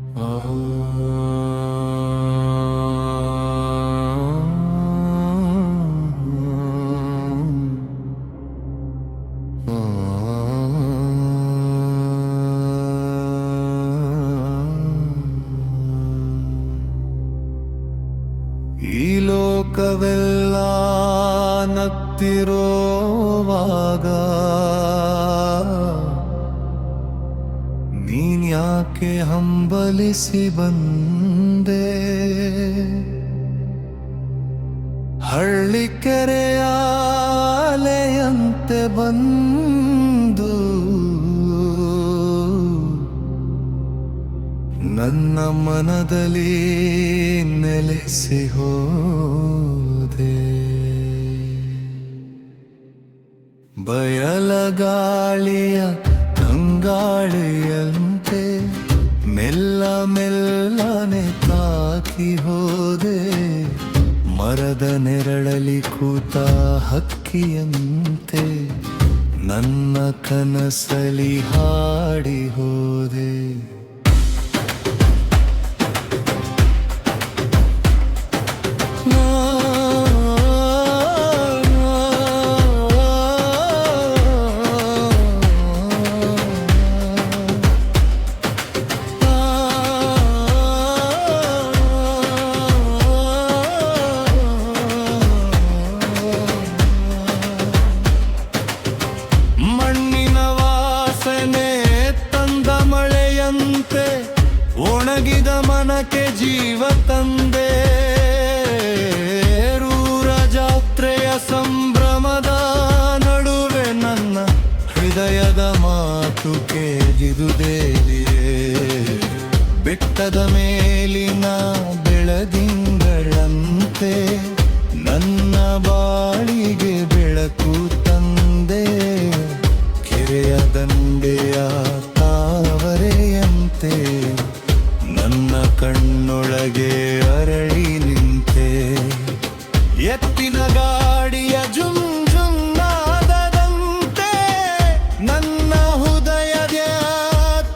ಈ ಲೋಕವೆಲ್ಲ ನತ್ತಿರೋವಾಗ ನೀನ್ಯಾಕೆ ಹಂಬಲಿಸಿ ಬಂದೆ? ಹಳ್ಳಿಕೆರೆಯ ಅಲೆಯಂತೆ ಬಂದು ನನ್ನ ಮನದಲ್ಲಿ ನೆಲೆಸಿ ಹೋದೆ. ಬಯಲಗಾಳಿಯ ತಂಗಾಳಿಯಂತೆ ಮೆಲ್ಲ ಮೆಲ್ಲನೆ ತಾಕಿ ಹೋದೆ. ಮರದ ನೆರಳಲಿ ಕೂತ ಹಕ್ಕಿಯಂತೆ ನನ್ನ ಕನಸಲಿ ಹಾಡಿ ಹೋದೆ. ಒಣಗಿದ ಮನಕ್ಕೆ ಜೀವ ತಂದೆ. ರೂರ ಜಾತ್ರೆಯ ಸಂಭ್ರಮದ ನಡುವೆ ನನ್ನ ಹೃದಯದ ಮಾತು ಕೇಳಿದುದೇಲಿಯೇ. ಬೆಟ್ಟದ ಮೇಲಿನ ಬೆಳದಿಂಗಳಂತೆ ನನ್ನ ಬಾಳಿಗೆ ಬೆಳಕು ತಂದೆ. ಕೆರೆಯ ದಂಡೆಯ ತಾವರೆಯಂತೆ ನನ್ನ ಕಣ್ಣೊಳಗೆ ಅರಳಿ ನಿಂತೆ. ಎತ್ತಿನ ಗಾಡಿಯ ಜುಂಜುನ್ನಾದದಂತೆ ನನ್ನ ಹೃದಯದ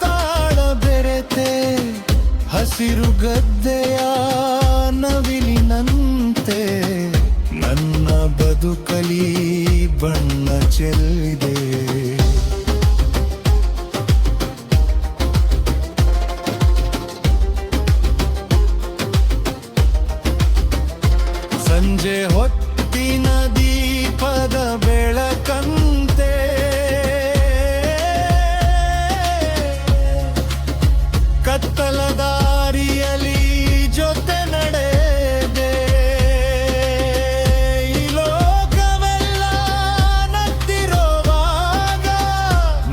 ತಾಳ ಬೆರೆತೆ. ಹಸಿರು ಗದ್ದೆಯ ನವಿಲಿನಂತೆ ನನ್ನ ಬದುಕಲಿ ಬಣ್ಣ ಚೆಲ್ಲಿದೆ. ಸಂಜೆ ಹೊತ್ತಿನ ದೀಪದ ಬೆಳಕಂತೆ ಕತ್ತಲ ದಾರಿಯಲಿ ಜೊತೆ ನಡೆದೆ. ಈ ಲೋಕವೆಲ್ಲ ನತ್ತಿರುವಾಗ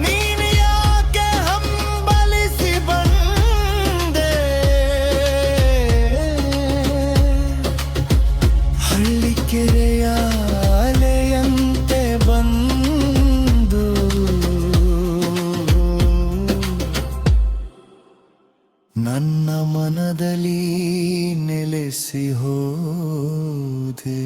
ನೀನು ಯಾಕೆ ಹಂಬಲಿಸಿ ಬಂದೆ? ಹಳ್ಳಿಕೆರೆಯ ಅಲೆಯಂತೆ ಬಂದು ನನ್ನ ಮನದಲ್ಲಿ ನೆಲೆಸಿ ಹೋದೆ.